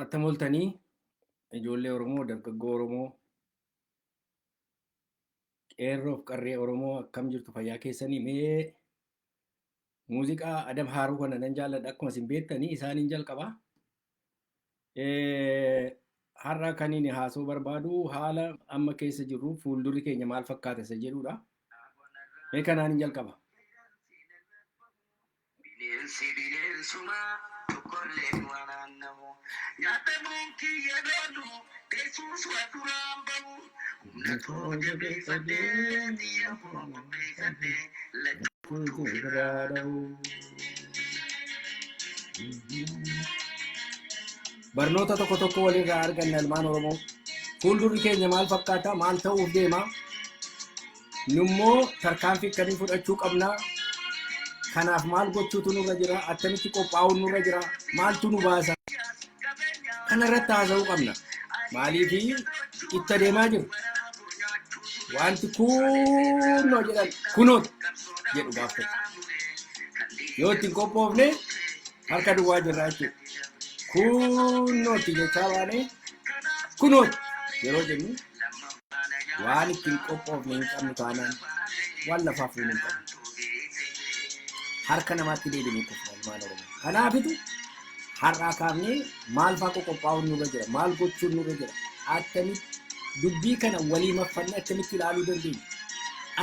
Attamoltanii ijoollee Oromoo, dargaggoo Oromoo, qeerroof qarree Oromoo akkam jirtu fayyaa keessanii mee muuziqaa Adam Haaruu kana nan jaalladha akkuma isin beektanii isaaniin jalqabaa. Har'a kan inni haasoo barbaadu haala amma keessa jirru fuuldurri keenya maal fakkaata isa jedhudha. Mee kanaan hin jalqaba. Barnoota tokko tokko walirraa arganna ilmaan Oromoo. Fuuldurri keenya maal fakkaata? Maal ta'uuf deema? Nummoo tarkaanfii akkamii fudhachuu qabnaa? Kanaaf maal gochuutu nurra jira? Akkamitti qophaa'uun nurra jira? Maaltu nu baasa? Kanarratti haasa'uu qabna. Maaliif itti adeemaa jiru? Wanti kunoo jedhan kunoot jedhu gaaffata. Yoo ittiin qophoofne harka duwwaa jirra jechuudha. Kunooti jechaa baanee kunoot yeroo jennu waan ittiin qophoofne hin qabnu taanaan waan lafaa fuunu hin qabnu. Harka namaatti deebiin kufuun ilmaan Oromoo. Kanaafitu har'aa kaafnee maal fa'aa qophaa'uun nurra jira? Maal gochuun nurra jira? Akkamitti dubbii kana walii maffannee akkamitti ilaaluu dandeenya?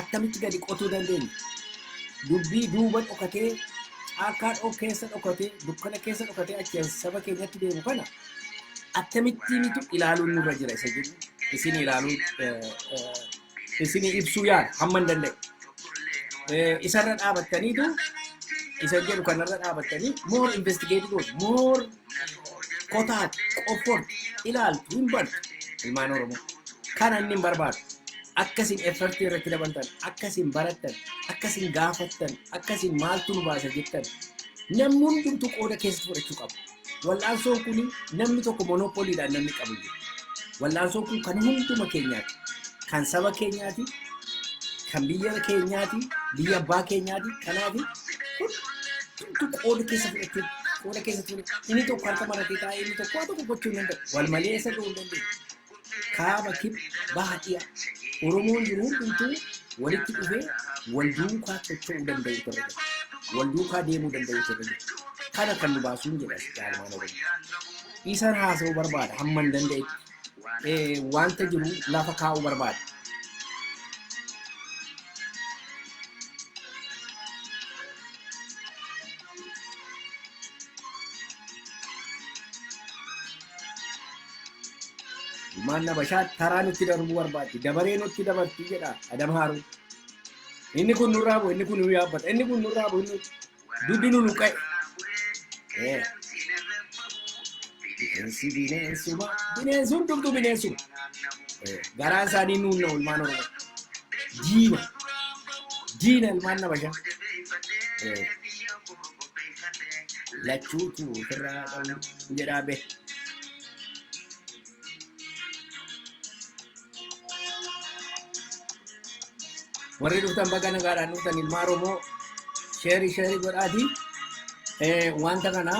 Akkamitti gadi qotuu dandeenya? Dubbii duuba dhokatee caakkaa keessa dhokatee dukkana keessa dhokatee achi saba keenyatti deemu kana akkamittiinitu ilaaluun nurra jira isa jedhu isin ilaaluu isin ibsuu yaada hamma hin danda'e. Isarra dhaabattaniitu isa jedhu kanarra dhaabattanii more investigate gootu more qotaatu qoffoon ilaaltu hin bartu ilmaan Oromoo. Kana inni hin barbaadu. Akkasiin effortii irratti dabaltan, akkasiin barattan, akkasiin gaafattan, akkasiin maaltu nu baasa jettan namni hundumtuu qooda keessatti fudhachuu qabu. Wal'aansoon kun namni tokko monopoliidhaan namni qabu. Wal'aansoon kun kan hunduma keenyaati. Kan saba keenyaati. Kan biyya keenyaati. Biyya abbaa keenyaati. Kanaaf hundumtuu qooda keessa fudhachuu qooda keessatti fudhachuu. Inni tokko harka maratee taa'ee inni tokko waa tokko gochuu hin danda'u. Wal malee isa ga'uu hin dandeenye. Kaaba kib bahaadhiya. Oromoon jiru hundumtuu walitti dhufee wal duukaa socho'uu danda'u turre. Wal duukaa deemuu danda'u turre. Kana kan nu baasuun jedha jaalmaan Oromoo. Isaan haasa'uu barbaada hamma hin danda'etti. Wanta jiru lafa kaa'uu barbaada. Manna bashaat taraa nutti darbuu barbaaddi. Dabaree nutti dabartii jedha Adam Haaruu. Inni kun nurraa bu'u, inni kun nu yaabbata, inni kun nurraa bu'u, inni duddi nu luqa'e. Bineensi bineensuma, bineensi hundumtuu bineensuma. Garaan isaanii nuun na'u ilmaan Oromoo. Diina, diina ilmaan na bashaa. Lachuutu ofirraa qabu jedhaa bee. Warri dhuftan baga nagaadhaan dhuftan ilmaan Oromoo sheerii godhaatii wanta kana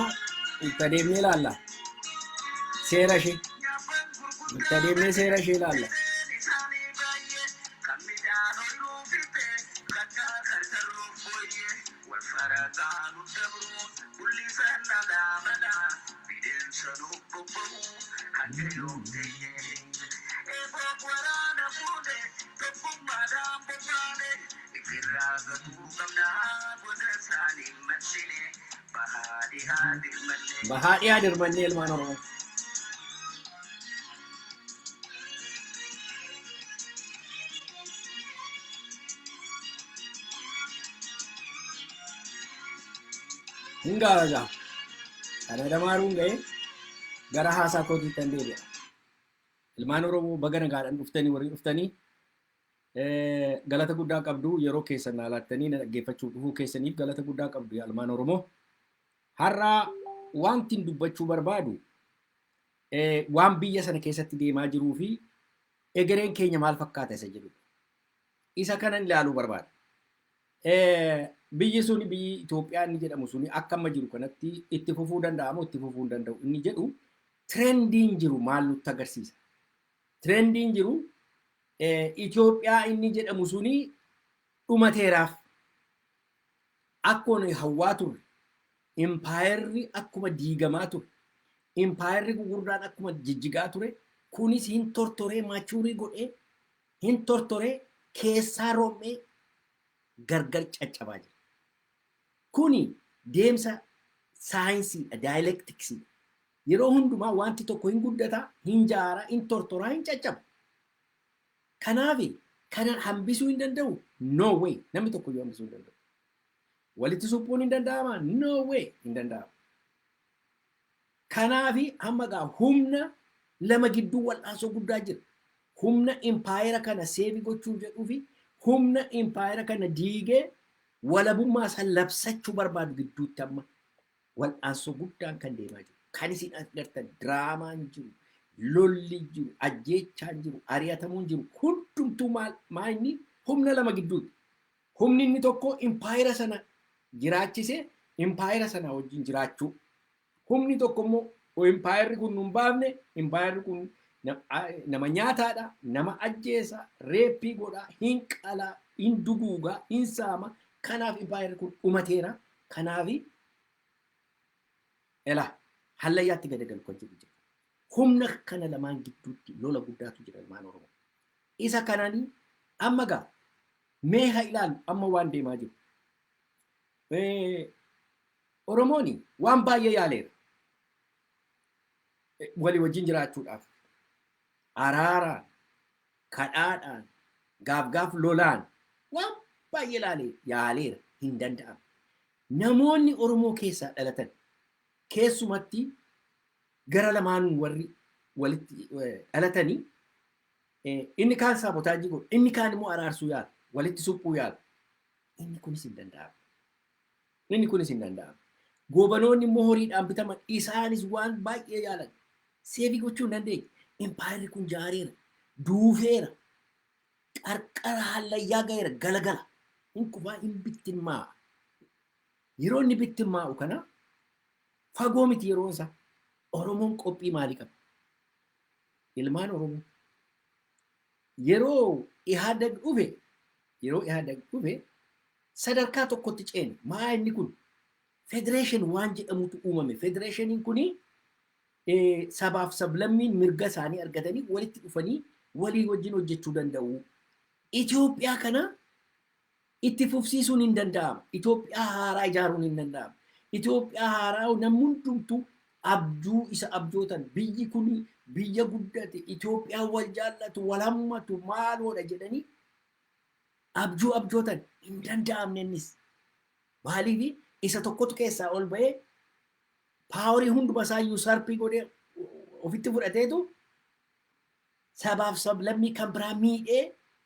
itti adeemnee ilaalla. Seera ishee itti adeemnee seera ishee ilaalla. Bahaadhiyaa dirmannee ilmaan Oromoo. Hingaaga kana damaaruun ga'e gara haasaa kootiitti kan deebi'a. Ilmaan Oromoo baga nagaadhaan dhuftanii warri dhuftanii galata guddaa qabdu yeroo keessan laattanii dhaggeeffachuu dhufuu keessaniif galata guddaa qabdu ilmaan Oromoo. Har'a wanti dubbachuu barbaadu waan biyya sana keessatti deemaa jiruu fi egereen keenya maal fakkaata isa jedhudha. Isa kanan ilaaluu barbaada. Biyyi suni biyyi Itoophiyaa inni jedhamu suni akka amma jiru kanatti itti fufuu danda'amu itti fufuu hin danda'u inni jedhu trendiin jiru maal nutti agarsiisa? Trendiin jiru Itoophiyaa inni jedhamu suni dhumateeraaf akkuma hawwaa turre, impaayerri akkuma diigamaa ture, impaayerri gurguddaan akkuma jijjigaa ture, kunis hin tortoree machuurii godhee, hin tortoree keessaa roobee gargar caccabaa jira. Kuni deemsa saayinsiidha, daayilektiksiidha. Yeroo hundumaa wanti tokko hin guddataa, hin jaaraa, hin tortoraa, hin caccaba. Kanaafi kana hambisuu hin danda'u? No way. Namni tokko yoo hambisuu hin danda'u. Walitti suphuun hin danda'amaa? No way hin danda'amu. Kanaafi amma gaa humna lama gidduu wal'aansoo guddaa jira. Humna impaayera kana seevi gochuu jedhuu fi humna impaayera kana diigee walabummaa san labsachuu barbaadu gidduutti amma wal'aansoo guddaan kan deemaa jiru. Kan isin agartan diraamaan jiru, lolli jiru, ajjeechaan jiru, ari'atamuun jiru, hundumtuu maal inni humna lama gidduutti. Humni inni tokko impaayera sana jiraachise, impaayera sana wajjin jiraachuu. Humni tokko immoo impaayerri kun nun baafne, impaayerri kun nama nyaataadha, nama ajjeesa, reeppii godha, hin qalaa, hin duguugaa, hin saama. Kanaaf impaayerri kun dhumateera. Kanaafi elaa hallayyaatti gadagalu kan jiru jira. Humna kana lamaan gidduutti lola guddaatu jira ilmaan Oromoo. Isa kananii amma gaa mee haa ilaalu amma waan deemaa jiru. Oromooni waan baay'ee yaaleera. Walii wajjin jiraachuudhaaf araaraan, kadhaadhaan, gaaf lolaan waan baay'ee yaaleera hin danda'amu. Namoonni Oromoo keessaa dhalatan keessumatti gara lamaanuu warri walitti dhalatanii inni kaan saabotaajii godhu, inni kaan immoo araarsuu yaala, walitti suphuu yaala. Inni kunis hin danda'amu. Inni kunis hin danda'amu. Goobanoonni immoo horiidhaan bitaman isaanis waan baay'ee yaalan. Seevi gochuu hin dandeenye. Impaayerri kun jaareera, duufeera, qarqara hallayyaa gaheera, galagala. Inkubaa hin bittinnaa'a. Yeroo inni bittinnaa'u kana fagoo miti yeroon isaa. Oromoon qophii maalii qaba? Ilmaan Oromoo yeroo ihaadag dhufe sadarkaa tokkotti ceene. Maa inni kun federeeshin waan jedhamutu uumame. Federeeshiniin kuni sabaaf sablammiin mirga isaanii argatanii walitti dhufanii walii wajjin hojjechuu danda'u. Itoophiyaa kana itti fufsiisuun hin danda'amu. Itoophiyaa haaraa ijaaruun hin danda'amu. Itoophiyaa haaraa namni hundumtuu abjuu isa abjootan biyyi kuni biyya guddate Itoophiyaa wal jaallatu wal hammatu maaloodha jedhanii abjuu abjootan hin danda'amne innis. Maaliif isa tokkotu keessaa ol ba'ee paaworii hunduma isaayyuu sarpii godhee ofitti fudhateetu sabaaf sablammii kan biraa miidhee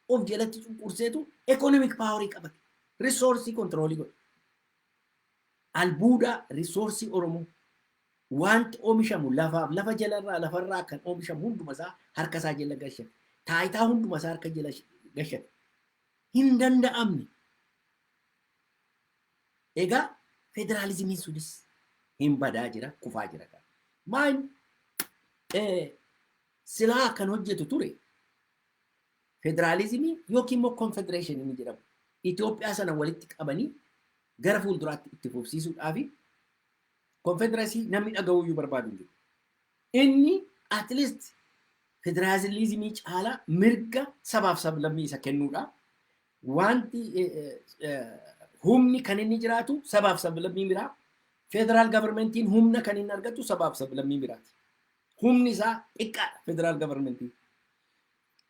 of jalatti cunqurseetu ekonomik paaworii qabate. Risoorsii kontiroolii godhe. Albuuda risoorsii Oromoo wanti oomishamu lafa jalarraa lafarraa kan oomishamu hunduma isaa harka isaa jala gashate. Taayitaa hunduma isaa harka jala gashate. Hin danda'amne. Egaa federaalizimiin sunis hin badaa jira, kufaa jira. Maal silaa kan hojjetu ture federaalizimii yookiin immoo konfedereeshinii ni jedhamu. Itoophiyaa sana walitti qabanii gara fuulduraatti itti fufsiisuudhaafi konfedereesii namni dhaga'uyyuu barbaadu jiru. Inni at least federaalizimii caalaa mirga sabaaf sablammii isa kennuudha. Wanti humni kan inni jiraatu sabaaf sablammii biraa. Federal governmentiin humna kan inni argatu sabaaf sablammii biraati. Humni isaa xiqqaadha federal governmentiin.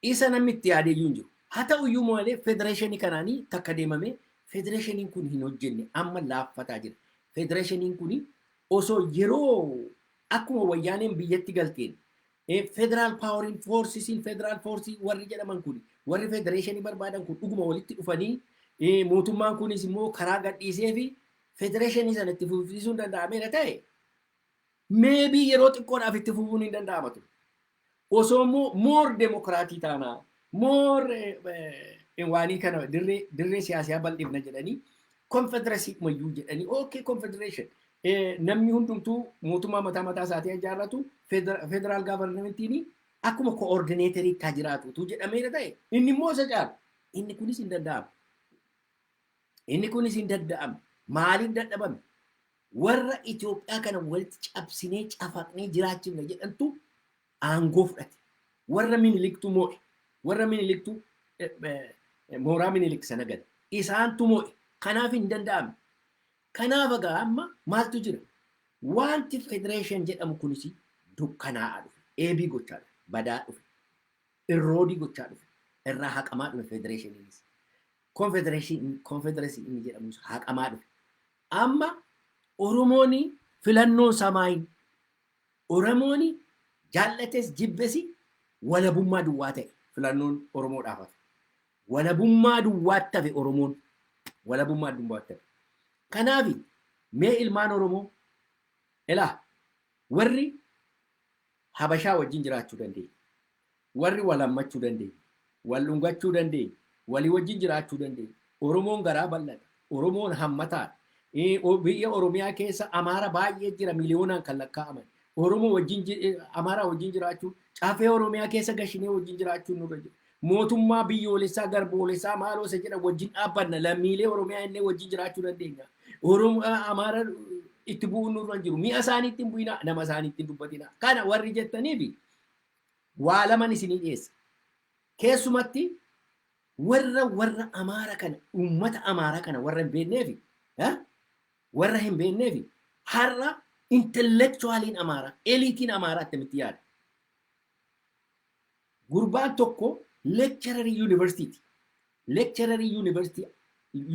Isa namni itti yaadeeyyuu hin jiru. Haa ta'uyyuu malee federeeshinii kanaanii takka deemamee federeeshiniin kun hin hojjenne amma laaffataa jira. Federeeshiniin kun osoo yeroo akkuma wayyaaneen biyyatti galteen federal powering forces federal forces warri jedhaman kun warri federeeshinii barbaadan kun dhuguma walitti dhufanii mootummaan kunis immoo karaa gadhiisee fi federeeshinii sana itti fufsiisuun danda'ameera ta'e maybe yeroo xiqqoodhaaf itti fufuun hin danda'ama ture. Osoo immoo more demokraatii taanaa more waanii kana dirree siyaasaa bal'ifna jedhanii confederacy mayyuu jedhanii okay confederation namni hundumtuu mootummaa mataa isaatii ijaarratu federaal gaavarnamentiini akkuma koordineetarii taa jiraatutu jedhameera ta'e inni immoo isa caalu inni kunis hin danda'amu. Inni kunis hin danda'amu. Maaliif dadhabame? Warra Itoophiyaa kana walitti cabsinee cafaqnee jiraachifna jedhantu aangoo fudhate. Warra miniliktu moo'e. Warra miniliktu mooraa minilik sana gad. Isaantu moo'e. Kanaaf hin danda'amu. Kanaaf egaa amma maaltu jira? Wanti federeeshin jedhamu kunis dukkanaa'aa dhufe. Eebii gochaa dhufe. Badaa dhufe. Irroodii gochaa dhufe. Irraa haqamaa dhufe federeeshiniinis. Konfedereeshin inni jedhamus haqamaa dhufe. Amma Oromooni filannoo samaayin. Oromooni jaallates jibbesi walabummaa duwwaa ta'e filannoon Oromoodhaaf hafe. Walabummaa duwwaatti hafe Oromoon. Walabummaa duwwaatti hafe. Kanaaf mee ilmaan Oromoo ilaa warri Habashaa wajjin jiraachuu dandeenya. Warri walammachuu dandeenya. Wal dhungachuu dandeenya. Walii wajjin jiraachuu dandeenya. Oromoon garaa bal'ata. Oromoon hammataadha. Biyya Oromiyaa keessa Amaara baay'ee jira miliyoonaan kan lakkaa'aman. Oromoo wajjin Amaaraa wajjin jiraachuu caafee Oromiyaa keessa gashinee wajjin jiraachuu nurra jira. Mootummaa biyyoolessaa garboolessaa maaloo isa jedha wajjin dhaabbanna lammiilee Oromiyaa inni wajjin jiraachuu dandeenya. Oromoo Amaara itti bu'uun nurra jiru. Mi'a isaanii ittiin bu'ina nama isaanii ittiin dubbatina. Kana warri jettaniifi waa laman isinii dhiyeessa. Keessumatti warra Amaara kana uummata Amaara kana warra hin beekneefi warra hin beekneefi har'a intellectualiin Amaara eliitiin Amaara attamitti yaada. Gurbaan tokko lecturerii university. Lecturerii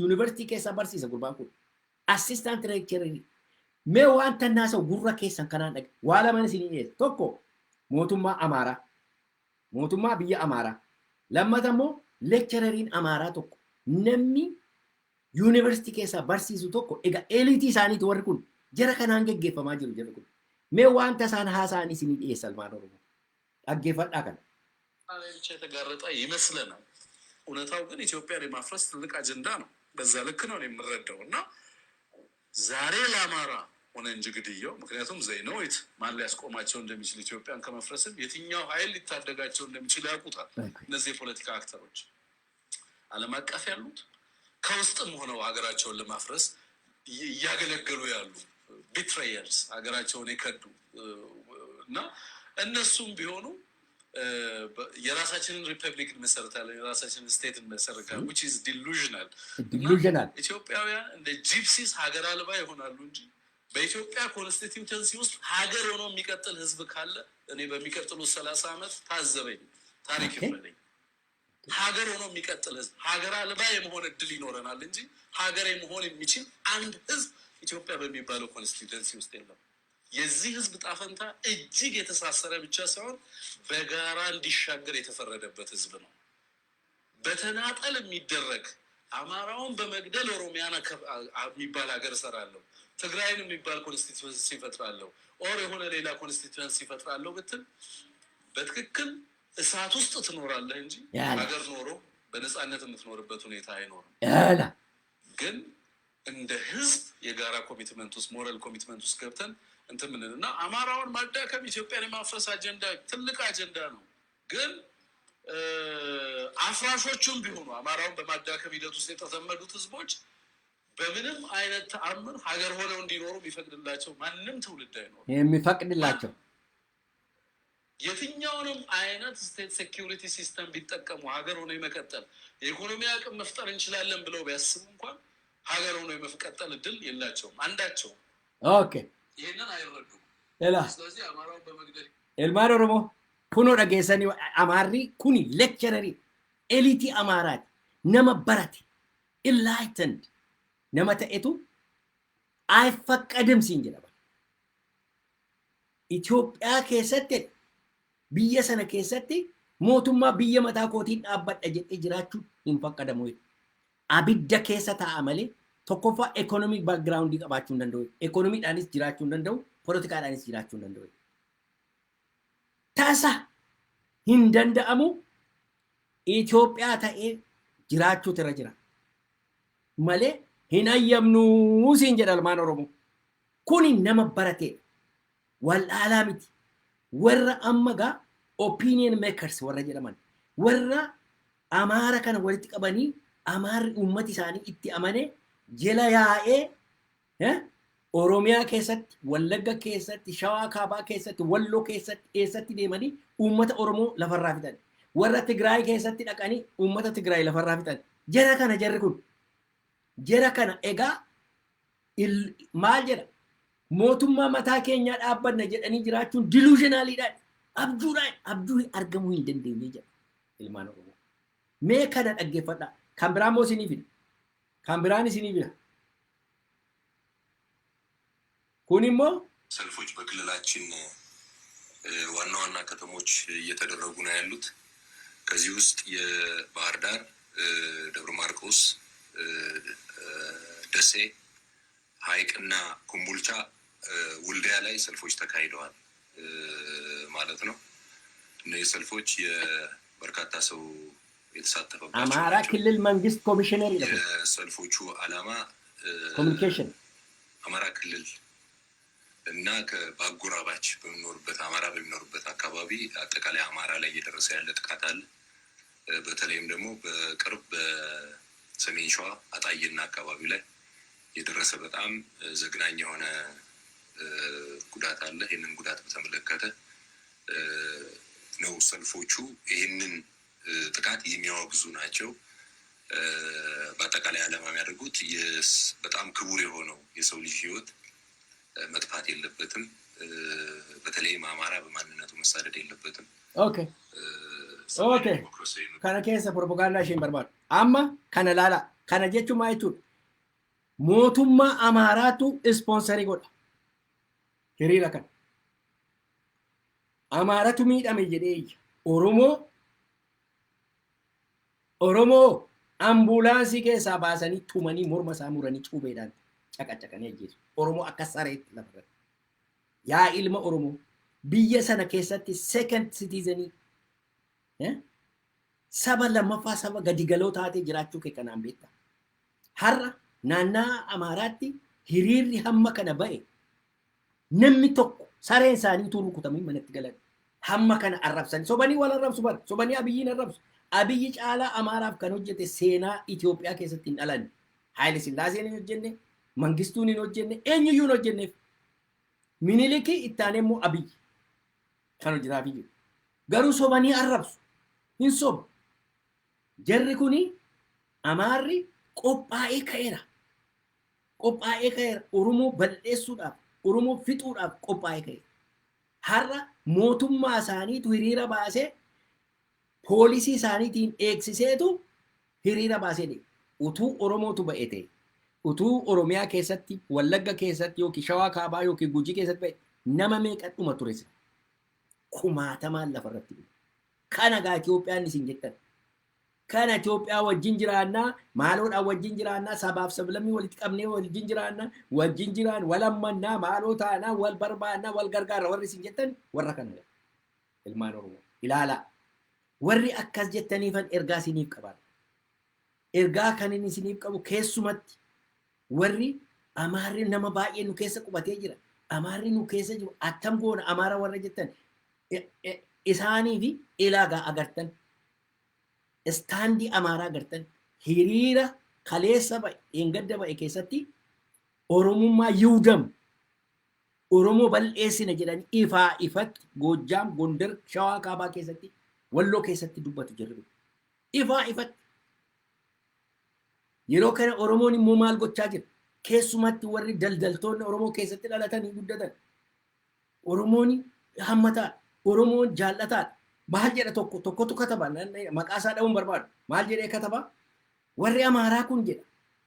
university keessa barsiisa gurbaan kun. Assistant lecturerii. Mee waan tannaasa gurra keessan kanaan dhage. Waa laman isinii dhiyeessa. Tokko mootummaa Amaaraa. Mootummaa biyya Amaaraa. Lammata immoo lectureriin Amaaraa tokko namni university keessa barsiisu tokko egaa eliitii isaaniiti warri kun jara kanaan geggeeffamaa jiru jara kun. Mee wanta isaan haasa'an isinii dhiyeessa ilmaan Oromoo. Dhaggeeffadhaa kana. ብቻ የተጋረጠ ይመስለናል። እውነታው ግን ኢትዮጵያን የማፍረስ ትልቅ አጀንዳ ነው። በዛ ልክ ነው የምንረዳው እና ዛሬ ለአማራ ሆነ እንጂ ግድያው ምክንያቱም ዘይነውት ማን ሊያስቆማቸው እንደሚችል ኢትዮጵያን ከመፍረስም የትኛው ኃይል ሊታደጋቸው እንደሚችል ያውቁታል። እነዚህ የፖለቲካ አክተሮች ዓለም አቀፍ ያሉት ከውስጥም ሆነው ሀገራቸውን ለማፍረስ እያገለገሉ ያሉ ቢትሬየርስ ሀገራቸውን የከዱ እና እነሱም ቢሆኑ የራሳችንን ሪፐብሊክ እንመሰርታለን የራሳችንን ስቴት እንመሰርታለን which is delusional ኢትዮጵያውያን እንደ ጂፕሲስ ሀገር አልባ ይሆናሉ እንጂ በኢትዮጵያ ኮንስቲቲዩሽንሲ ውስጥ ሀገር ሆኖ የሚቀጥል ህዝብ ካለ እኔ በሚቀጥሉት 30 ዓመት ታዘበኝ ታሪክ ይፈልኝ ሀገር ሆኖ የሚቀጥል ህዝብ ሀገር አልባ የመሆን እድል ይኖረናል እንጂ ሀገር የመሆን የሚችል አንድ ህዝብ ኢትዮጵያ በሚባለው ኮንስቲቲዩሽንሲ ውስጥ የለም። የዚህ ህዝብ ጣፈንታ እጅግ የተሳሰረ ብቻ ሳይሆን በጋራ እንዲሻገር የተፈረደበት ህዝብ ነው። በተናጠል የሚደረግ አማራውን በመግደል ኦሮሚያን የሚባል ሀገር እሰራለሁ ትግራይን የሚባል ኮንስቲትዩንሲ ይፈጥራለሁ ኦር የሆነ ሌላ ኮንስቲትዩንሲ ይፈጥራለሁ ብትል በትክክል እሳት ውስጥ ትኖራለህ እንጂ ሀገር ኖሮ በነፃነት የምትኖርበት ሁኔታ አይኖርም። ግን እንደ ህዝብ የጋራ ኮሚትመንት ውስጥ ሞራል ኮሚትመንት ውስጥ ገብተን እንትን ምንልና አማራውን ማዳከም ኢትዮጵያን የማፍረስ አጀንዳ ትልቅ አጀንዳ ነው። ግን አፍራሾቹም ቢሆኑ አማራውን በማዳከም ሂደት ውስጥ የተዘመዱት ህዝቦች በምንም አይነት ተአምር ሀገር ሆነው እንዲኖሩ የሚፈቅድላቸው ማንም ትውልድ አይኖርም። የሚፈቅድላቸው የትኛውንም አይነት ስቴት ሴኩሪቲ ሲስተም ቢጠቀሙ ሀገር ሆነው የመቀጠል የኢኮኖሚ አቅም መፍጠር እንችላለን ብለው ቢያስቡ እንኳን ሀገር ሆነው የመቀጠል እድል የላቸውም አንዳቸው። ኦኬ ይሄንን አይረዱም። ስለዚህ አማራውን በመግደል ilmaan Oromoo kunoo dhageessanii Amaarri kuni lecturerii eliitii Amaaraati nama barate enlightened nama ta'etu ayfaqqadamsiin jedhama. Itoophiyaa keessatti biyya sana keessatti mootummaa biyya mataa kootiin dhaabbadha jedhee jiraachuu hin faqqadamu. Abidda keessa taa'a malee tokkoffaa economic background qabaachuu hin danda'u. Economiidhaanis jiraachuu hin danda'u. Poolitikaadhaanis jiraachuu hin danda'u. Taasa hin danda'amu Itoophiyaa ta'ee jiraachuu irra jira. Malee hin ayyamnuu siin jedha ilmaan Oromoo. Kuni nama barate wal'aalaa miti. Warra amma gaa opinion makers warra jedhaman. Warra Amaara kana walitti qabanii Amaarri uummati isaanii itti amane jala yaa'ee Oromiyaa keessatti, Wallagga keessatti, Shawaa Kaabaa keessatti, Walloo keessatti, eessatti deemanii uummata Oromoo lafarraa fixan. Warra Tigraay keessatti dhaqanii uummata Tigraay lafarraa fixan. Jara kana jarri kun. Jara kana egaa maal jedha? Mootummaa mataa keenyaa dhaabbanna jedhanii jiraachuun delusionaliidhaan abjuu argamuu hin dandeenye jedha ilmaan Oromoo. Mee kana dhaggeeffadhaa. Kan biraa moo isinii fida? Kan biraan isinii fida? Kun immoo ሰልፎች በክልላችን ዋና ዋና ከተሞች እየተደረጉ ነው ያሉት። ከዚህ ውስጥ የባህር ዳር፣ ደብረ ማርቆስ፣ ደሴ፣ ሐይቅና ኮምቦልቻ፣ ወልዲያ ላይ ሰልፎች ተካሂደዋል ማለት ነው። እነዚህ ሰልፎች የበርካታ ሰው የተሳተፈባቸው አማራ ክልል መንግስት ኮሚሽነር የሰልፎቹ ዓላማ ኮሚኒኬሽን አማራ ክልል እና በአጎራባች በሚኖርበት አማራ በሚኖርበት አካባቢ አጠቃላይ አማራ ላይ እየደረሰ ያለ ጥቃት አለ። በተለይም ደግሞ በቅርብ በሰሜን ሸዋ አጣዬና አካባቢ ላይ የደረሰ በጣም ዘግናኝ የሆነ ጉዳት አለ። ይህንን ጉዳት በተመለከተ ነው ሰልፎቹ ይህንን ጥቃት የሚያወግዙ ናቸው። በአጠቃላይ ዓላማ የሚያደርጉት በጣም ክቡር የሆነው የሰው ልጅ ህይወት መጥፋት የለበትም። በተለይም አማራ በማንነቱ መሳደድ የለበትም። ኦኬ ከነ ኬሰ ፕሮፓጋንዳ isheen barbaadu amma kana laala kana jechuun maa jechuudha mootummaa Amaaraatu ispoonsarii godha hiriira kana Amaaratu miidhame jedhee Oromoo ambulaansii keessaa baasanii tumanii morma isaa muranii cuubeedhaan caqacaqanii ajjeesu. Oromoo akka sareetti lafa yaa ilma Oromoo biyya sana keessatti second citizenii saba lammaffaa saba gadigaloo taatee jiraachuu kee kanaan beekta. Har'a naannaa Amaaraatti hiriirri hamma kana ba'e namni tokko sareen isaanii utuu rukutamanii manatti galan hamma kana arrabsan sobanii wal arrabsu bara sobanii Abiyyiin arrabsu. Abiyyi caalaa Amaaraaf kan hojjete seenaa Itoophiyaa keessatti hin dhalanne. Haayile Sillaaseen hin hojjenne, Mangistuun hin hojjenne, eenyuyyuu hin hojjenneef. Minilikii itti aanee immoo Abiyyi kan hojjetaaf jiru. Garuu sobanii arrabsu. Hin soba. Jarri kuni Amaarri qophaa'ee ka'eera. Qophaa'ee ka'eera. Oromoo balleessuudhaaf, Oromoo fixuudhaaf qophaa'ee ka'eera. Har'a mootummaa isaaniitu hiriira baasee poolisii isaaniitiin eegsiseetu hiriira baasee deema. Utuu Oromootu ba'e ta'e, utuu Oromiyaa keessatti, Wallagga keessatti yookiin Shawaa Kaabaa yookiin Gujii keessatti ba'e nama meeqa dhuma ture sila. Kumaatamaan lafarratti dhume. Kana gaa Itoophiyaan isin jettan. Kana Itoophiyaa wajjin jiraannaa, maaloodhaan wajjin jiraannaa, sabaaf sablammii walitti qabnee wajjin jiraannaa, wajjin jiraan, wal hammannaa, maaloo taanaa, wal barbaannaa, wal gargaarra warri isin jettan warra kana. Ilmaan Oromoo ilaalaa. Warri akkas jettaniifan ergaa isiniif qaban. Ergaa kan inni isiniif qabu keessumatti warri Amaarri nama baay'ee nu keessa qubatee jira. Amaarri nu keessa jiru attam goona Amaara warra jettan isaanii fi ilaagaa agartan. Istaandii Amaaraa agartan. Hiriira kaleessa ba'e engadda ba'e keessatti Oromummaa Yihuudam Oromoo bal'eessina jedhanii ifaa ifatti Goojjaam, Gondar, Shawaa Kaabaa keessatti Walloo keessatti dubbatu jirru. Ifaa ifatti. Yeroo kana Oromoon immoo maal gochaa jira? Keessumatti warri daldaltoonni Oromoo keessatti dhalatanii guddatan. Oromoon hammataa, Oromoon jaallataa. Maal jedha tokkotu kataba maqaa isaa dha'uun barbaadu. Maal jedhee kataba? Warri Amaaraa kun jedha.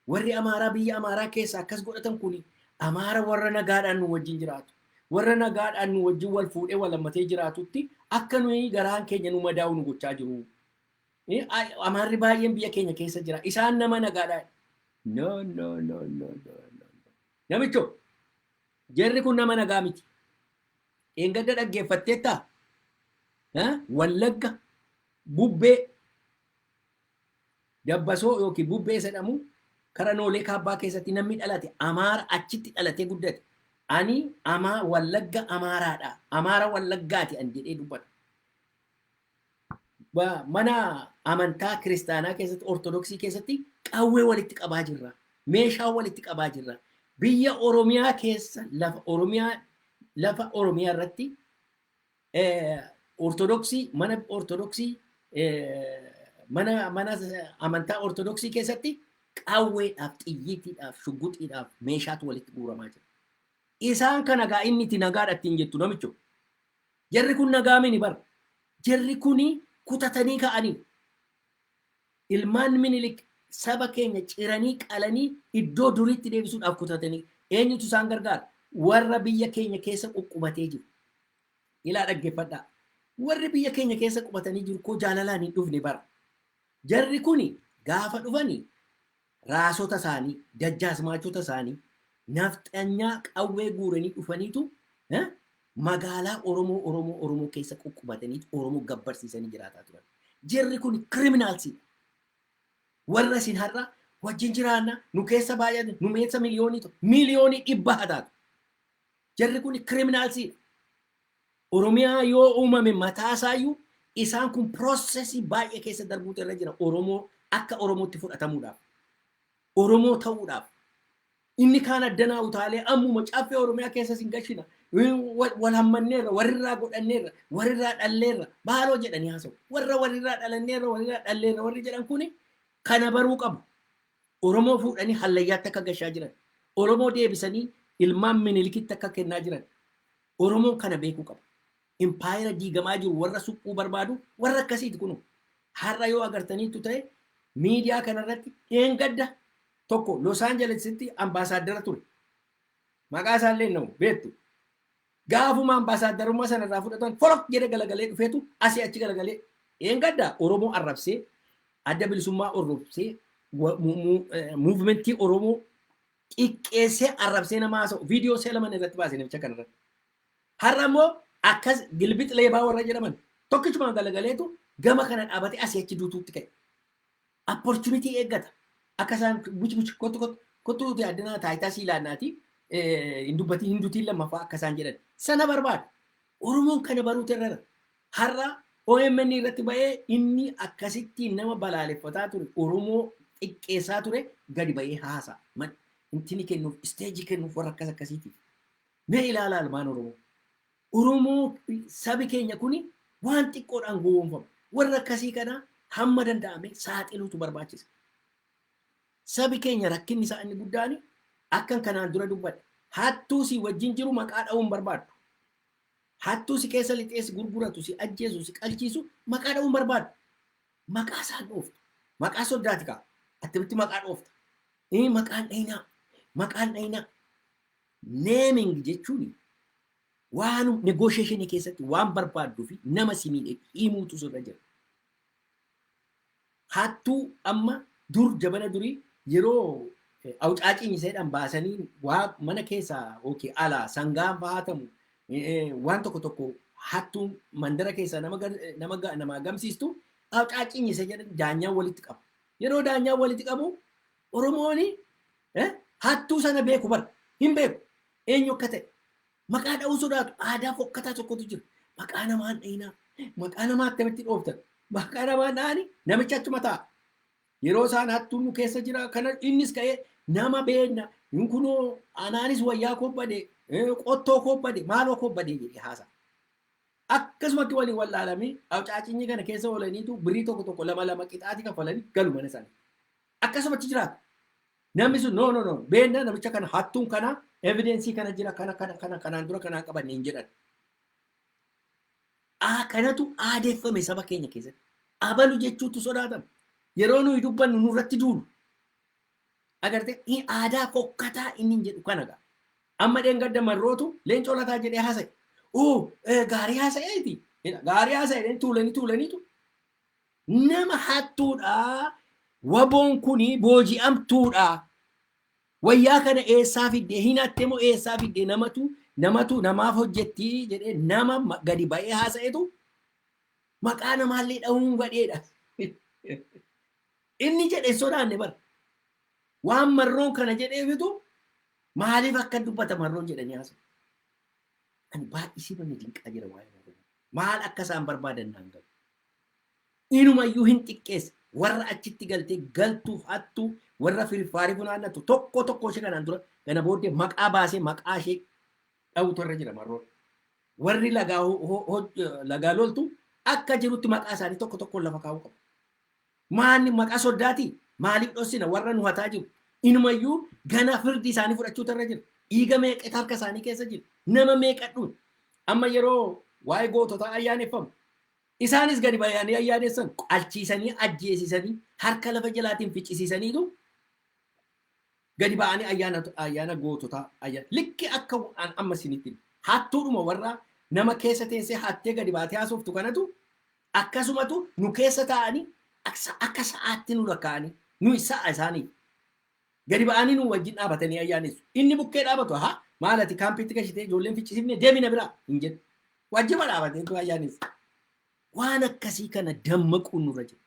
Warri Amaaraa biyya Amaaraa keessa akkas godhatan kuni Amaara warra nagaadhaan nu wajjin jiraatu. Warra nagaadhaan nu wajjin wal fuudhee wal hammatee jiraatutti akka nuyi garaan keenya nu madaa'u nu gochaa jiru. Amaarri baay'een biyya keenya keessa jira. Isaan nama nagaadhaan. No. Namicho jarri kun nama nagaa miti. Engadda dhaggeeffatteettaa? Wallagga bubbee dabbasoo yookiin bubbee jedhamu karaa noolee kaabbaa keessatti namni dhalate Amaara achitti dhalatee guddate. ani wallagga amaaraadha amaara wallaggaati an jedhee dubbata. Mana amantaa kiristaanaa keessatti ortodoksii keessatti qawwee walitti qabaa jirra. Meeshaa walitti qabaa jirra. Biyya Oromiyaa keessa lafa Oromiyaa irratti ortodoksii mana ortodoksii mana amantaa ortodoksii keessatti qawweedhaaf xiyyiitiidhaaf shugguxiidhaaf meeshaatu walitti guuramaa jira. Isaan kana gaa inni itti nagaadha ittiin jettu namicho. Jarri kun nagaa mini bara. Jarri kuni kutatanii ka'anii ilmaan Minilik saba keenya ciranii qalanii iddoo duriitti deebisuudhaaf kutatanii eenyutu isaan gargaara? Warra biyya keenya keessa qubatee jiru. Ilaa dhaggeeffadhaa. Warri biyya keenya keessa qubatanii jiru koo jaalalaan hin dhufne bara. Jarri kuni gaafa dhufanii raasota isaanii, dajjaasmaachota isaanii, nafxanyaa qawwee guuranii dhufaniitu magaalaa Oromoo keessa qubatanii Oromoo gabbarsiisanii jiraataa turan. Jarri kuni kiriminaalsiidha. Warra isin har'a wajjin jiraanna nu keessa baay'ate nu meessa miliyoonii dhibba hataatu. Jarri kuni kiriminaalsiidha. Oromiyaa yoo uumame mataasaayyu isaan kun piroosesii baay'ee keessa darbuutu irra jira. Oromoo akka Oromootti fudhatamuudhaaf. Oromoo ta'uudhaaf. Inni kaan addanaa utaalee ammuma caaffee Oromiyaa keessa sin gashina. Wal hammanneerra, warrirraa godhanneerra, warrirraa dhalleerra, baaloo jedhanii haasa'u. Warra warrirraa dhalanneerra, warrirraa dhalleerra warri jedhan kuni kana baruu qabu. Oromoo fuudhanii hallayyaatti akka gashaa jiran. Oromoo deebisanii ilmaan Minilikitti akka kennaa jiran. Oromoon kana beekuu qaba. Impaayera diigamaa jiru warra suphuu barbaadu warra akkasiiti kunu. Har'a yoo agartaniitu ta'e miidiyaa kanarratti dheengadda tokko Los Angelesitti ambaasaaddara ture. Maqaa isaallee namu beektu. Gaafuma ambaasaadarummaa sanarraa fudhatan folok jedhe galagalee dhufeetu asii achi galagalee dheengadda Oromoo arrabsee adda bilisummaa arrabsee muuvimentii Oromoo xiqqeessee arrabsee nama haasa'u viidiyoo seelaman irratti baasee namicha kanarratti. Har'a immoo akkas gilbix leebaa warra jedhaman tokkichuma galagaleetu gama kana dhaabatee asii achi duutuutti ka'e. Opportunity eeggata. Akka isaan buchi kottuuti addunyaa taayitaa siilaannaati hindutiin lammaffaa akka isaan jedhan sana barbaada. Oromoon kana baruutu irra har'a OMN irratti ba'ee inni akkasitti nama balaaleffataa ture Oromoo xiqqeessaa ture gadi ba'ee haasa'a. Intini kennuuf isteejii kennuuf warra akkas akkasiitiif. Mee ilaalaa ilmaan Oromoo. Oromoo sabi keenya kuni waan xiqqoodhaan gowwoomfama. Warra akkasii kana hamma danda'ame saaxiluutu barbaachisa. Sabi keenya rakkinni isaa inni guddaan akkan kanaan dura dubbadhe. Hattuu si wajjin jiru maqaa dha'uun barbaadu. Hattuu si keessa lixeessi gurguratu si ajjeesu si qalchiisu maqaa dha'uun barbaadu. Maqaa isaan dhooftu. Maqaa soddaati kaa. Attamitti maqaa dhoofta. Maqaan dhaynaa. Maqaan dhaynaa. Neeming jechuun waan negoosheeshinii keessatti waan barbaaduu fi nama si miidhe himuutu sirra jira. Hattuu amma dur jabana durii yeroo awucaaciin iseedhaan baasanii waa mana keessaa alaa sangaan baatamu waan tokko hattuun mandara keessaa nama gamsiistu awucaaciin isee jedhan daanyaan walitti qabu. Yeroo daanyaan walitti qabu Oromoon hattuu sana beeku bara hin beeku eenyu akka ta'e. Maqaa dha'uu sodaatu aadaa fokkataa tokkotu jira. Maqaa namaan dhaynaa. Maqaa namaa akkamitti dhooftan. Maqaa namaan dha'anii namicha achuma ta'a. Yeroo isaan hattuun nu keessa jira kana innis ka'ee nama beenna kunoo anaanis wayyaa kobbade qottoo kobbade maaloo kobbade jedhee haasa'a. Akkasumatti waliin wallaalamee awucaacinyi kana keessa oolaniitu birii tokko lama qixaati kaffalanii galu mana isaanii. Akkasumatti jiraatu. Namni sun no beenna namicha kana hattuun kana evidensii kana jira kanaan dura kanaa qabanne hin jedhan. Kanatu aadeeffame saba keenya keessatti. Abalu jechuutu sodaatama. Yeroo nuyi dubbannu nurratti duulu. Agartee aadaa fokkataa inni jedhu kana gaa. Amma dheengadda marrootu leencoo lataa jedhee haasa'e. Gaarii haasa'eeti. Gaarii haasa'e tuulaniitu. Nama hattuudhaa. Waboon kuni booji'amtuudha. Wayyaa kana eessaa fidde hinatte moo eessaa fidde namatu namaaf hojjetti jedhee nama gadi ba'ee haasa'etu maqaa namaallee dha'uun gadheedha. Inni jedhe sodaanne bara. Waan marroon kana jedheefitu Maaliif akka dubbata marroon jedhanii haasawu? Ani baay'isii banni dinqaa jira waa'ee marroon. Maal akka isaan barbaadan naan galu. Inumayyuu hin xiqqeesse warra achitti galtee galtuuf hattuu warra firfaarii funaannatu tokko tokko ishee kanaan dura kana booddee maqaa baasee maqaa ishee dhawutu irra jira marroon. Warri lagaa loltu akka jirutti maqaa isaanii tokko tokko lafa kaa'uu qabu. Maanni maqaa soddaatii maaliif dhossina warra nu hataa jiru? Inumayyuu gana firdi isaanii fudhachuutu irra jira. Dhiiga meeqatu harka isaanii keessa jira. Nama meeqadhuun amma yeroo waa'ee goototaa ayyaaneffamu. Isaanis gadi bayanii ayyaanessan qalchiisanii ajjeesisanii harka lafa jalaatiin ficcisiisaniitu gadi ba'anii ayyaana goototaa ayyaana likki akka amma isinitti hattuudhuma warra nama keessa teessee hattee gadi baatee haasoftu kanatu akkasumatu nu keessa taa'anii akka sa'aatti nu lakkaa'anii nu sa'a isaanii gadi ba'anii nu wajjin dhaabatanii ayyaanessu. Inni bukkee dhaabatu haa maalati kaampiitti gashitee ijoolleen ficcisiifne deemina biraa hin jedhu wajjima dhaabateetu ayyaanessu. Waan akkasii kana dammaquun nurra jira.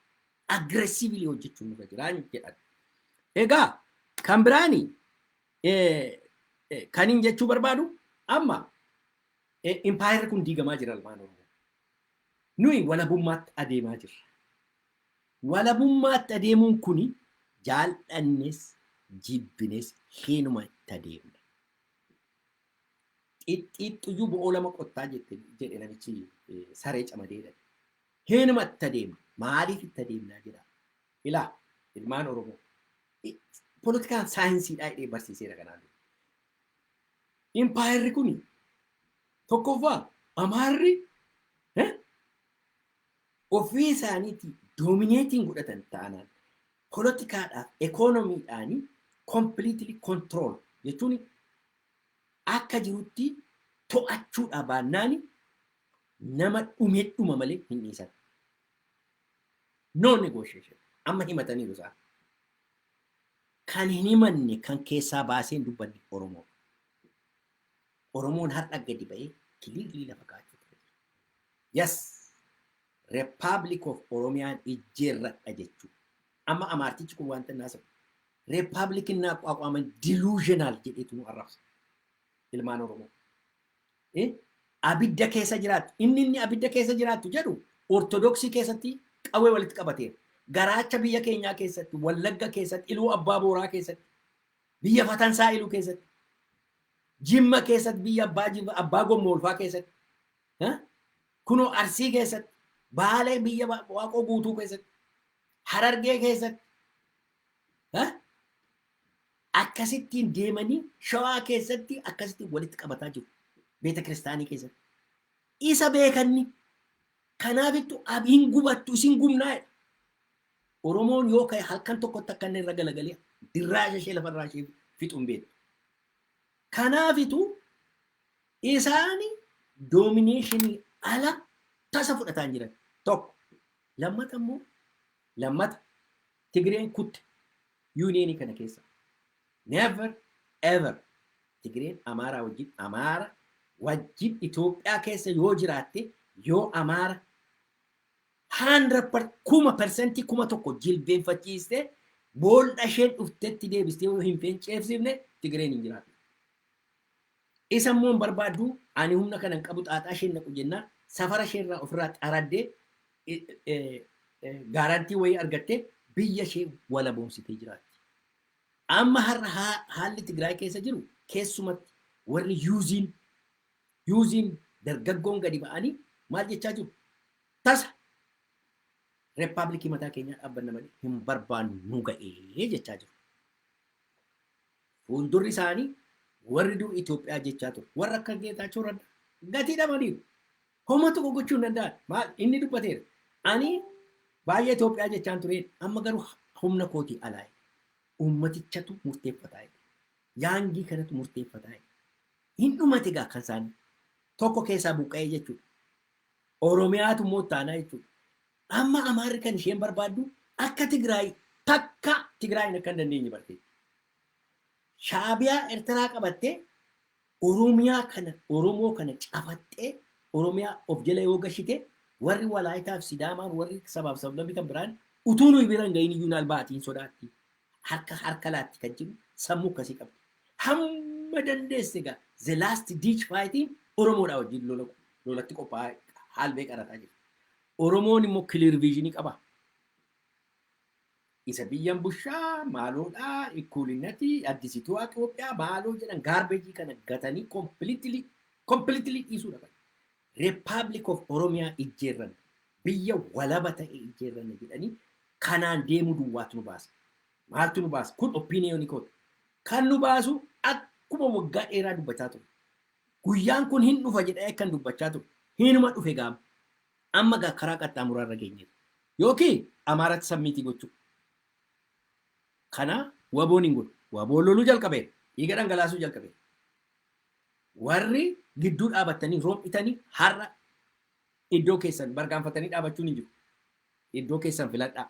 Aggressiivili hojjechuun nurra jira jedhan. Egaa kan biraani kan hin jechuu barbaadu amma impaayirri kun diigamaa jira almaan Oromoo. Nuyi walabummaatti adeemaa jirra. Walabummaatti adeemuun kuni jaallannes jibbines heenuma itti adeemna. Xixiqqiyyu bo'oo lama qottaa jedhe namichi saree camadeedha. Heenuma itti adeemna. Maaliif itti adeemnaa jira? Ilaa ilmaan Oromoo. Poolitikaan saayinsiidhaa jedhee barsiiseera kanaan. Impaayirri kuni tokkoffaa Amaarri ofii isaaniitii doomineetiin godhatan ta'anaan poolitikaadhaaf ekoonomiidhaanii completely control jechuun akka jirutti to'achuudha baannaani nama dhuma malee hin dhiisan. No negotiation. Amma himataniiru isaa. Kan hin himanne kan keessaa baaseen dubbanne Oromoo. Oromoon har'a gadi ba'ee kiliilii lafa kaachuu ture. Yes. Republic of Oromiyaan ijjeerradha jechuudha. Amma amaartichi kun wanta naasawu. Republikin naa qaaqaaman delusional jedheetu nu arrabsa. Ilmaan Oromoo. Abidda keessa jiraattu. Inni abidda keessa jiraattu jedhu ortodoksii keessatti qawwee walitti qabateera. Garaacha biyya keenyaa keessatti, Wallagga keessatti, Iluu Abbaa Booraa keessatti, biyya Fatansaa Iluu keessatti, Jimma keessatti, biyya Abbaa Gommoolfaa keessatti, kunoo Arsii keessatti, Baalee biyya Waaqoo Guutuu keessatti, Harargee keessatti, akkasittiin deemanii Shawaa keessatti akkasittiin walitti qabataa jiru. Beeta kiristaanii keessatti. Isa beekanni kanaafittu abiin gubattu isin gumnaa'edha. Oromoon yoo ka'e halkan tokkotti akka inni irra galagalee dirraasha ishee lafarraa ishee fixuun beektu. Kanaafitu isaani doomineeshinii ala tasa fudhataa jiran tokko. Lammata Tigreen kutte yuuniyeenii kana keessa. Never ever Tigreen Amaaraa wajjin Itoophiyaa keessa yoo jiraatte yoo Amaara 100% kuma tokko jilbeenfachiiste boolla isheen dhuftetti deebistee yoo hin feenceefsifne Tigreen hin jiraatu. Isa immoo barbaaddu ani humna kanan qabu xaaxaa isheen naqu jennaan safara isheerraa ofirraa xaraddee gaarantii wayii argattee biyya ishee walaboomsitee jiraatti. Amma har'a haalli Tigraay keessa jiru keessumatti warri yuuziin dargaggoon gadi ba'anii maal jechaa jiru? Tasa Reeppaabilikii mataa keenyaa dhaabbanna malee hin barbaannu nu ga'ee jechaa jiru. Fuuldurri isaanii warri dur Itoophiyaa jechaa ture. Warra akka Geetaachoo Raddaa gatii dhabaniiru. Homatu gochuu hin danda'an. Maal inni dubbateera. Ani baay'ee Itoophiyaa jechaan tureen amma garuu humna kootii alaa. Ummatichatu murteeffataa. Yaangii kanatu murteeffataa. Hin dhumate gaa kan isaanii. Tokko keessaa buqqa'ee jechuudha. Oromiyaatu immoo taanaa jechuudha. Amma Amaarri kan isheen barbaaddu akka Tigraay takka Tigraayin akka hin dandeenye bartee. Shaabiyaa Eertiraa qabattee Oromoo kana cafattee Oromiyaa of jala yoo gashite warri Walaayitaa fi Sidaamaan warri sabaaf sablamii kan biraan utuu nuyi bira hin gahin iyyuu naal baatiin sodaatti. Harka laatti kan jiru sammuu akkasii qabdi. hamma dandeesse gaa the last ditch fighting Oromoodhaa wajjin lolatti qophaa'e haalbee qarataa jira. Oromoon immoo clear vision qaba. Isa biyyan bushaa maaloodhaa ikkuulinnati addisituu Itoophiyaa maaloo jedhan gaarbejii kana gatanii completely dhiisuudha kan. Republic of Oromiyaa ijjeerran biyya walaba ta'e ijjeerran jedhanii kanaan deemuu duwwaatu nu baasa. Maaltu nu baasa? Kun opinion kooti. Kan nu baasu akkuma waggaa dheeraa dubbachaa ture. Guyyaan kun hin dhufa jedhee kan dubbachaa ture. Hinuma dhufe gaama. Amma gaa karaa qaxxaamuraa irra geenye. Yookiin Amaaratti sabmiitii gochuu. Kana waboon hin godhu. Waboon loluu jalqabeera. Dhiiga dhangalaasuu jalqabeera. Warri gidduu dhaabattanii roobitanii har'a iddoo keessan bargaanfatanii dhaabachuun hin jiru. Iddoo keessan filadhaa.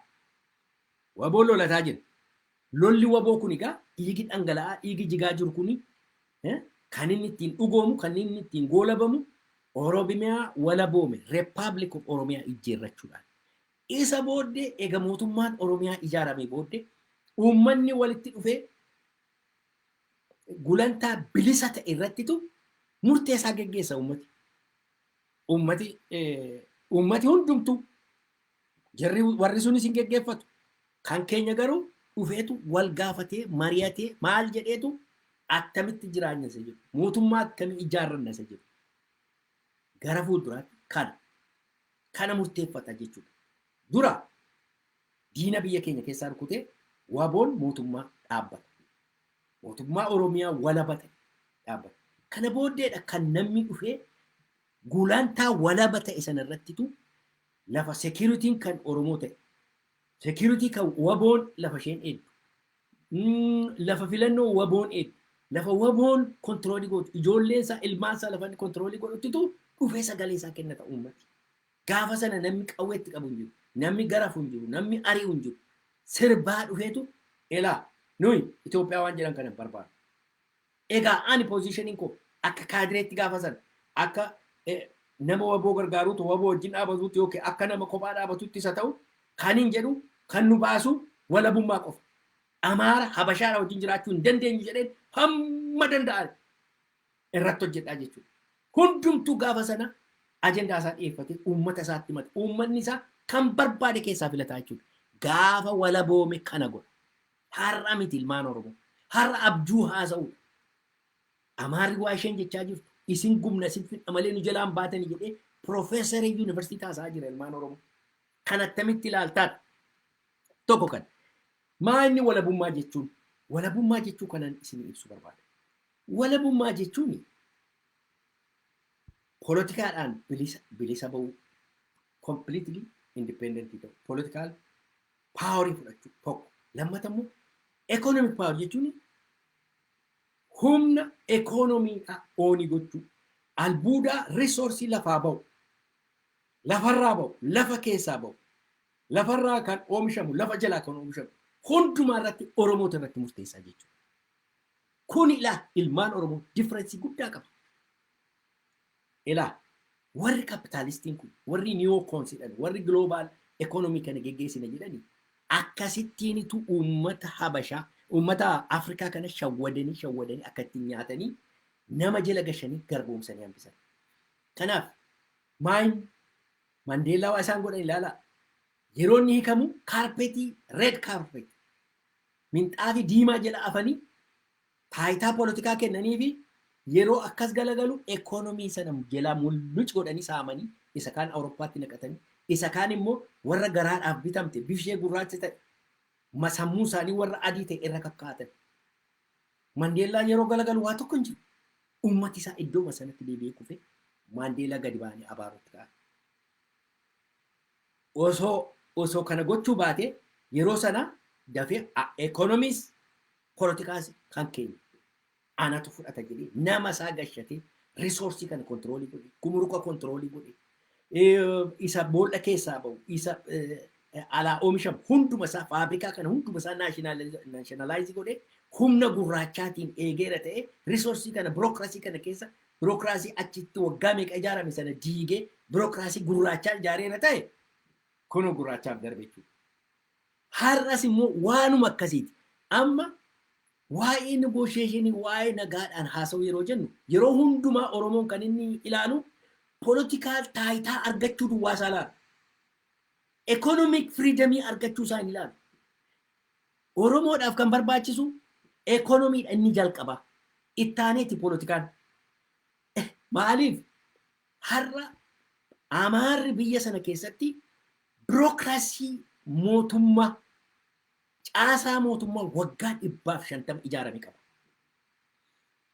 Waboon lolataa jira. Lolli waboo kun egaa dhiigi dhangala'aa dhiigi jigaa jiru kun kan inni ittiin dhugoomu kan inni ittiin goolabamu Oromiyaa walaboome Republic of Oromiyaa ijjeerrachuudhaan. Isa booddee eega mootummaan Oromiyaa ijaaramee booddee uummanni walitti dhufee gulantaa bilisa ta'e irrattitu murtee isaa geggeessa uummati. Uummati hundumtuu jarri warri sunis hin geggeeffatu. Kan keenya garuu dhufeetu wal gaafatee mari'atee maal jedheetu attamitti jiraanna isa jedhu. Mootummaa akkamii ijaarranna isa jedhu. Gara fuulduraatti kana murteeffata jechuudha. Dura diina biyya keenya keessaa rukutee waboon mootummaa dhaabbata. Mootummaa Oromiyaa walaba ta'e dhaabbata. Kana booddeedha kan namni dhufee gulantaa walaba ta'e sanarrattitu lafa security'n kan Oromoo ta'e. Security kan waboon lafa isheen eeddu. Lafa filannoo waboon eeddu. Lafa waboon kontroolii godhu. Ijoolleen isaa ilmaan isaa lafa kontroolii godhuttitu dhufee sagalee isaa kennata uummati. Gaafa sana namni qawweetti qabu hin jiru. Namni garafu hin jiru. Namni ari'u hin jiru. Sirbaa dhufeetu elaa nuyi Itoophiyaa waan jedhan kana barbaadu. Egaa ani positioning koo akka kaadireetti gaafa sana akka nama waboo gargaaruutu waboo wajjin dhaabatuutti yookiin akka nama kophaa dhaabatuutti isa ta'u kan hin jedhu kan nu baasu walabummaa qofa. Amaara Habashaadha wajjin jiraachuu hin dandeenyu jedheen hamma danda'an irratti hojjedhaa jechuudha. Hundumtuu gaafa sana ajendaa isaa dhiyeeffatee uummata isaatti himata. Uummanni isaa kan barbaade keessaa filataa jechuudha. Gaafa walaboome kana godha. Har'a miti ilmaan Oromoo. Har'a abjuu haasa'uudha. Amaarri waa isheen jechaa jirtu. Isin gumna isin fidha malee nu jalaan baatanii jedhee Profeesarii Yuunivarsiitii taasisaa jira ilmaan Oromoo. Kan attamitti ilaaltaadha. Tokko kan. Maa inni walabummaa jechuun? Walabummaa jechuu kanan isin ibsu barbaada. Walabummaa jechuun politikaadhaan bilisa ba'uu completely independent ta'u. Political power fudhachuu tokko. Lammata immoo economic power jechuun humna ekonomiidhaa ooni gochuu. Albuudaa reesoorsii lafaa ba'u. Lafarraa ba'u. Lafa keessaa ba'u. Lafarraa kan oomishamu. Lafa jalaa kan oomishamu. Hundumaa irratti Oromoota irratti murteessaa jechuudha. Kun ilaa ilmaan Oromoo differensii guddaa qaba. Ilaa warri kapitaalistiin kun warri niyookons jedhan warri global ekonomii kana geggeessina jedhanii akkasittiinitu uummata Habashaa uummata Afrikaa kana shawwadanii akka ittiin nyaatanii nama jala gashanii garboomsanii hambisan. Kanaaf Mandeellaa waa isaan godhan ilaalaa. Yeroo inni hiikamu kaarpeetii red carpet minxaafii diimaa jala afanii taayitaa poolitikaa kennanii fi yeroo akkas galagalu ekonomii sana jalaa mulluc godhanii saamanii isa kaan Awurooppaatti naqatanii isa kaan immoo warra garaadhaaf bitamte bifshee gurraacha ta'e masammuu isaanii warra adii ta'e irra kakkaatan. Mandeellaan yeroo galagalu waa tokko hin jiru. Uummati isaa iddoo sanatti deebi'ee kufe Mandeellaa gadi ba'anii abaarutti ka'an. Osoo kana gochuu baate yeroo sana dafee ekonomiis poolitikaas kan keenya anatu fudhata jedhee nama isaa gashatee risoorsii kana kontiroolii godhe gumuruka kontiroolii godhe isa boolla keessaa bahu isa alaa oomishamu hunduma isaa faabrikaa kana hunduma isaa naashinaalaayizii godhe humna gurraachaatiin eegeera ta'e risoorsii kana birookiraasii kana keessa birookiraasii achitti waggaa meeqa ijaarame sana diigee birookiraasii gurraachaa ijaareera ta'e kun gurraachaaf darbe jechuudha. Har'as immoo waanuma akkasiiti. Amma waa'ee negotiation waa'ee nagaadhaan haasa'u yeroo jennu yeroo hundumaa Oromoon kan inni ilaalu political taayitaa argachuu duwwaa isaa ilaala. Economic freedom argachuu isaa hin ilaalu. Oromoodhaaf kan barbaachisu economiidha inni jalqaba. Ittaaneeti politikaan. Maaliif har'a Amaarri biyya sana keessatti birookiraasii mootummaa caasaa mootummaa waggaa 150 ijaarame qaba.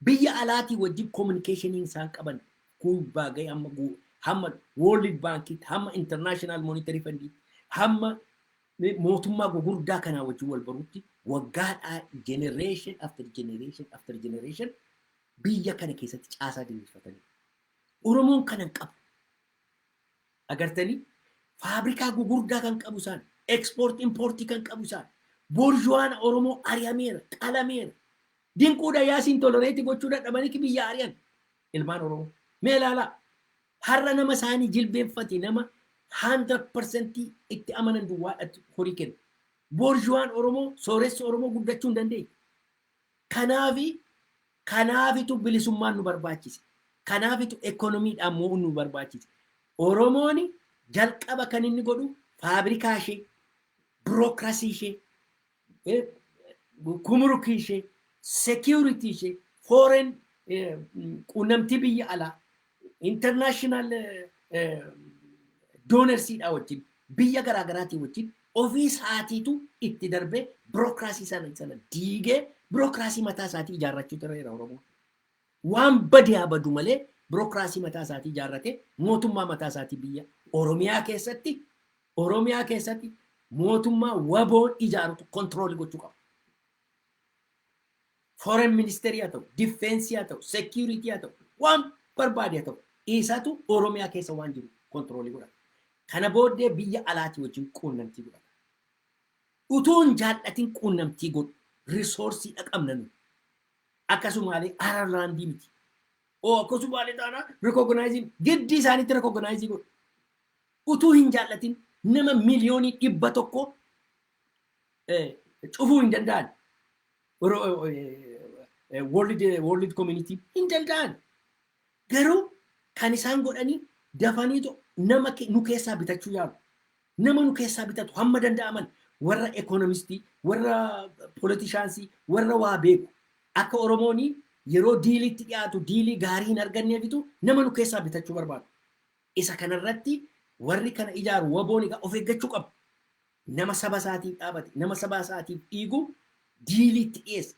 Biyya alaatii wajjin communication isaan qaban kubbaa ga'e hamma World Bank hamma International Monetary Fund hamma mootummaa gurguddaa kanaa wajjin wal baruutti waggaadhaa generation after generation after generation biyya kana keessatti caasaa diriirfatanii. Oromoon kanan qabu. Agartanii faabrikaa gurguddaa kan qabu isaan export import kan qabu isaan bourgeois Oromoo ari'ameera qalameera. Dinquudha yaasiin tolereetii gochuu dadhabanii biyya ari'an ilmaan Oromoo. Mee ilaalaa har'a nama isaanii jilbeenfate nama 100% itti amanan duwwaadhaatti horii kennu. Bourgeois Oromoo sooressi Oromoo guddachuu hin dandeenye. Kanaafitu bilisummaan nu barbaachise. Kanaafitu ekonomiidhaan moo nu barbaachise. Oromoon jalqaba kan inni godhu faabrikaa ishee, birookiraasii ishee, kumurukii ishee, security ishee, foreign quunnamtii biyya alaa, international donorsiidhaa wajjin, biyya garaagaraatii wajjin ofii isaatiitu itti darbee birookiraasii sana diigee birookiraasii mataa isaatii ijaarrachuu tureera Oromoon. Waan badee badu malee birookiraasii mataa isaatii ijaarrate mootummaa mataa isaatii biyya Oromiyaa keessatti mootummaa waboon ijaarutu kontiroolii gochuu qaba. Foreign ministeerii haa ta'u, difeensii haa ta'u, security haa ta'u, waan barbaade haa ta'u, isaatu Oromiyaa keessa waan jiru kontiroolii godhata. Kana booddee biyya alaatii wajjin quunnamtii godhata. Utuun jaallatiin quunnamtii godhu risoorsii dhaqabna nu. Akkasumaalee Ayirlaandii miti. Akkasumaalee taanaa rikoognaayiziin giddii isaaniitti rikoognaayiizii godhu. Utuu hin jaallatin nama miliyoonii 100 cufuu hin danda'an. World community hin danda'an. Garuu kan isaan godhanii dafaniitu nama nu keessaa bitachuu yaalu. Nama nu keessaa bitatu hamma danda'aman warra ekonomistii, warra politishaansii, warra waa beeku. Akka Oromoonii yeroo diiliitti dhiyaatu diilii gaarii hin arganneefitu nama nu keessaa bitachuu barbaadu. Isa kanarratti warri kana ijaaru waboon of eeggachuu qabu. Nama saba isaatiif dhaabate, nama saba isaatiif dhiigu diiliitti dhiyeessa.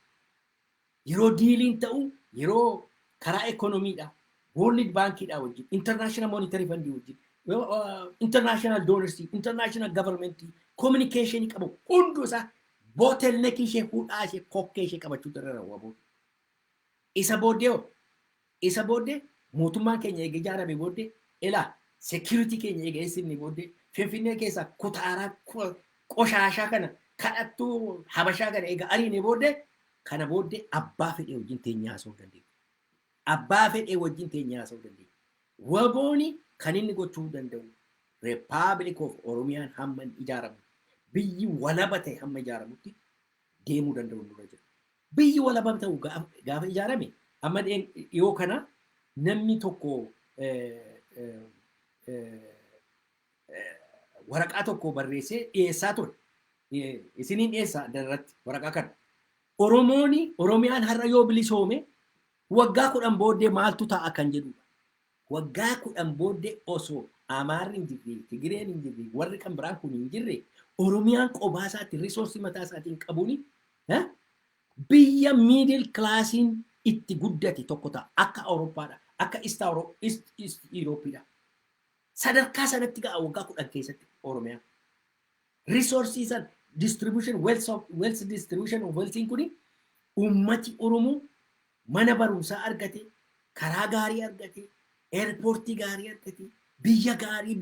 Yeroo diiliin ta'u yeroo karaa ekonomiidha, World Bankiidha wajjin, International Monetary Fund wajjin, International Donors, International Government, Communication qabu hunduu isaa bottleneck ishee hudhaa ishee kokkee ishee qabachuu irra waboon. Isa booddee mootummaan keenya eega ijaarame booddee ilaa security keenya eega eessinni booddee Finfinnee keessa kutaaraa qoshaashaa kana kadhattuu habashaa kana eega ariine booddee kana booddee abbaa fedhee wajjin teenyaa haasa'uu dandeenya. Abbaa fedhee wajjin teenyaa haasa'uu dandeenya. Wabooni kan inni gochuu danda'u Republic of Oromiyaan hamma ijaaramu biyyi walaba ta'e hamma ijaaramutti deemuu danda'u dura jira. Biyyi walaba ta'u gaafa ijaarame amma dhiyoo kana namni tokko waraqaa tokko barreessee dhiyeessaa ture. Isiniin dhiyeessaa darratti waraqaa kana. Oromiyaan har'a yoo bilisoome waggaa 10 booddee maaltu ta'a kan jedhudha. Waggaa 10 booddee osoo Amaarri hin jirre, Tigireen hin jirre, warri kan biraan kun hin jirre, Oromiyaan qophaa isaatti risoorsii mataa isaatiin qabuuni biyya miidil kilaasiin itti guddate tokko ta'a. Akka Awurooppaadha, akka East Euroopidha. Sadarkaa sanatti ga'a waggaa 10 keessatti Oromiyaan. Risoorsii san distribution wealth distribution of wealthiin kuni ummati Oromoo mana barumsaa argate, karaa gaarii argate, eerpoortii gaarii argate, biyya gaarii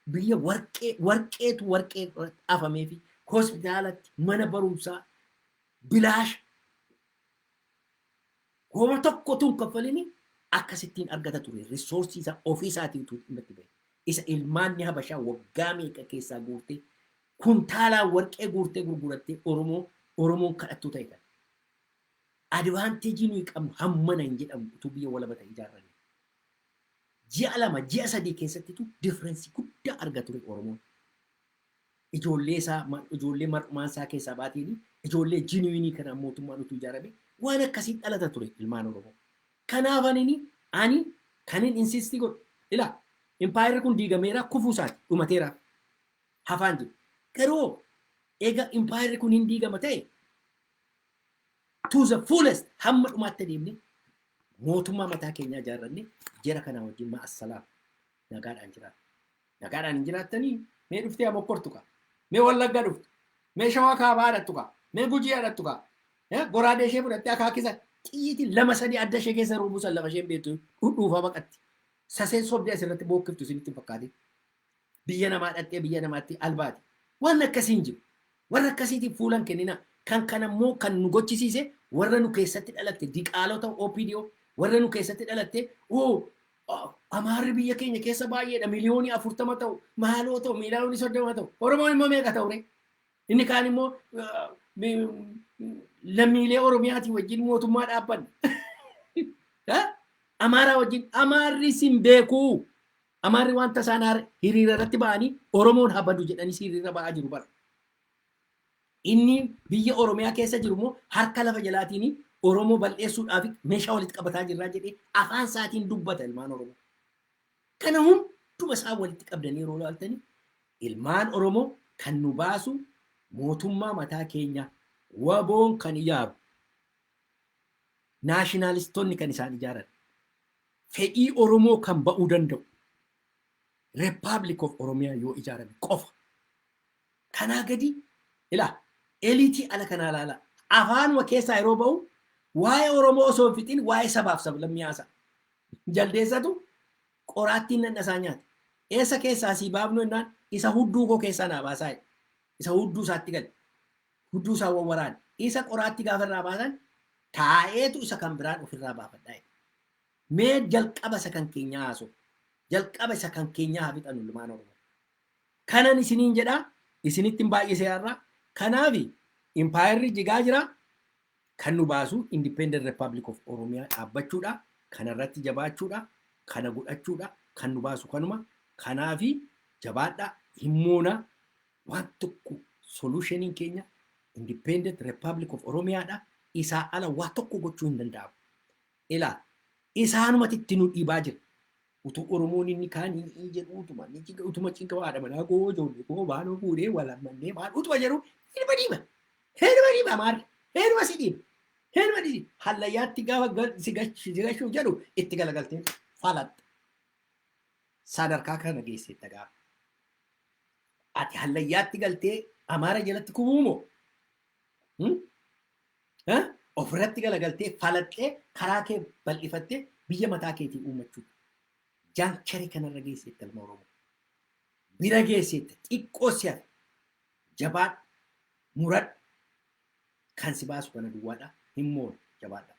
biyya warqee afamee fi hospitaalatti mana barumsaa bilaash goma tokko tun kaffalini akkasittiin argata ture risoorsii isaa ofii isaatiin itti bahe. Isa ilmaanni habashaa waggaa meeqa keessaa guurtee kuntaalaa warqee guurtee gurgurattee Oromoon kadhattuu ta'e. advaanteejii nuyi qabnu hammana hin jedhamu utuu biyya walabata ijaarranne. Ji'a lama ji'a sadii keessattitu differensii guddaa arga ture Oromoon. Ijoollee mar'umaan isaa keessaa baatiin ijoollee jinuinii kana mootummaan utuu ijaarame waan akkasii dhalata ture ilmaan Oromoo. Kanaaf ani kanin insisti godhu ilaa impaayirri kun diigameera kufuu isaati dhumateera hafaan jiru. Garuu egaa impaayirri kun hin diigama ta'e to the fullest hamma dhumaatti deemne mootummaa mataa keenyaa ijaarranne jara kana wajjin ma'assalaam nagaadhaan jiraata. Nagaadhaan hin jiraattanii mee dhuftee amokkortu qaba. Mee wallaggaa dhuftu. Mee shawaa kaabaa haadhattu qaba. Mee gujii haadhattu qaba. Goraadee ishee fudhattee akaakisa xiyyiitiin lama sadii adda ishee keessa ruubusan lafa isheen beektu dhuunfaa baqatti. Saseen sobdee asirratti bookkiftu isinitti fakkaate. Biyya namaa dhattee biyya namaatti albaati. Waan akkasii hin jiru. Warra akkasiitiif fuulan kennina. Kan kanammoo kan nu gochisiise warra nu keessatti dhalatte diqaalota OPDO warra nu keessatti dhalatte Amaarri biyya keenya keessa baay'eedha miliyoonii 40 ta'u maaloo ta'u miliyoonii 30 ta'u Oromoon immoo meeqa ta'u ree? Inni kaan immoo lammiilee Oromiyaatii wajjin mootummaa dhaabbanne. Amaaraa wajjin Amaarri sin beekuu. Amaarri wanta isaan hiriira irratti ba'anii Oromoon habadu jedhanii hiriira ba'aa jiru bara. Inni biyya Oromiyaa keessa jiru immoo harka lafa jalaatiin Oromoo bal'eessuudhaaf meeshaa walitti qabataa jirraa jedhee afaan isaatiin dubbata ilmaan Oromoo. Kana hunduma isaa walitti qabdanii yeroo ilaaltanii ilmaan Oromoo kan nu baasu mootummaa mataa keenya waboon kan ijaaru naashinaalistoonni kan isaan ijaaran fedhii Oromoo kan ba'uu danda'u Republic of Oromiyaa yoo ijaarame qofa. Kanaa gadi ilaa eliitii ala kanaa ilaala afaanuma keessaa yeroo ba'u waa'ee Oromoo osoo hin fixin waa'ee sabaaf sablammii haasa. Jaldeessatu qoraattiin nannasaa nyaata. Eessa keessaa sii baafnu jennaan isa hudduu koo keessaa naa baasaa isa hudduu isaatti gale. Hudduu isaa wawwaraan isa qoraatti gaafa irraa baasan taa'eetu isa kan biraan ofirraa baafadhaa. Mee jalqaba isa kan keenyaa haasoo. Jalqaba isa kan keenyaa haa fixannu ilmaan Oromoo. Kanan isiniin jedhaa isinitti hin baay'isee har'aa. Kanaafi impaayirri jigaa jira. Kan nu baasu Independent Republic of Oromiyaa dhaabbachuudha. Kanarratti jabaachuudha. Kana godhachuudha. Kan nu baasu kanuma. Kanaafi jabaadhaa himmoona waan tokko solushiniin keenya Independent Republic of Oromiyaadha. Isaa ala waa tokko gochuu hin danda'amu. Ilaa isaanumatti nu dhiibaa jira. Utuu Oromoon inni kaan hin jedhu utuma cinqa waadha manaa koo ijoollee koo baanoo fuudhee walammannee maal utuma jedhu hinuma dhiiba. Hinuma dhiiba maarra. Hinuma si dhiiba. Hinuma dhiiba. Hallayyaatti gaafa si gashuuf jedhu itti galagaltee falatta. Sadarkaa kana geessee dhagaa. Ati hallayyaatti galtee Amaara jalatti kubuumoo? Ofirratti galagaltee falattee karaa kee bal'ifattee biyya mataa keetii uummachuudha. Jaancharii kanarra geesseetta ilma Oromoo. Bira geesseetta xiqqoo si'a jabaadha muradha kan si baasu kana duwwaadha himmoon jabaadha.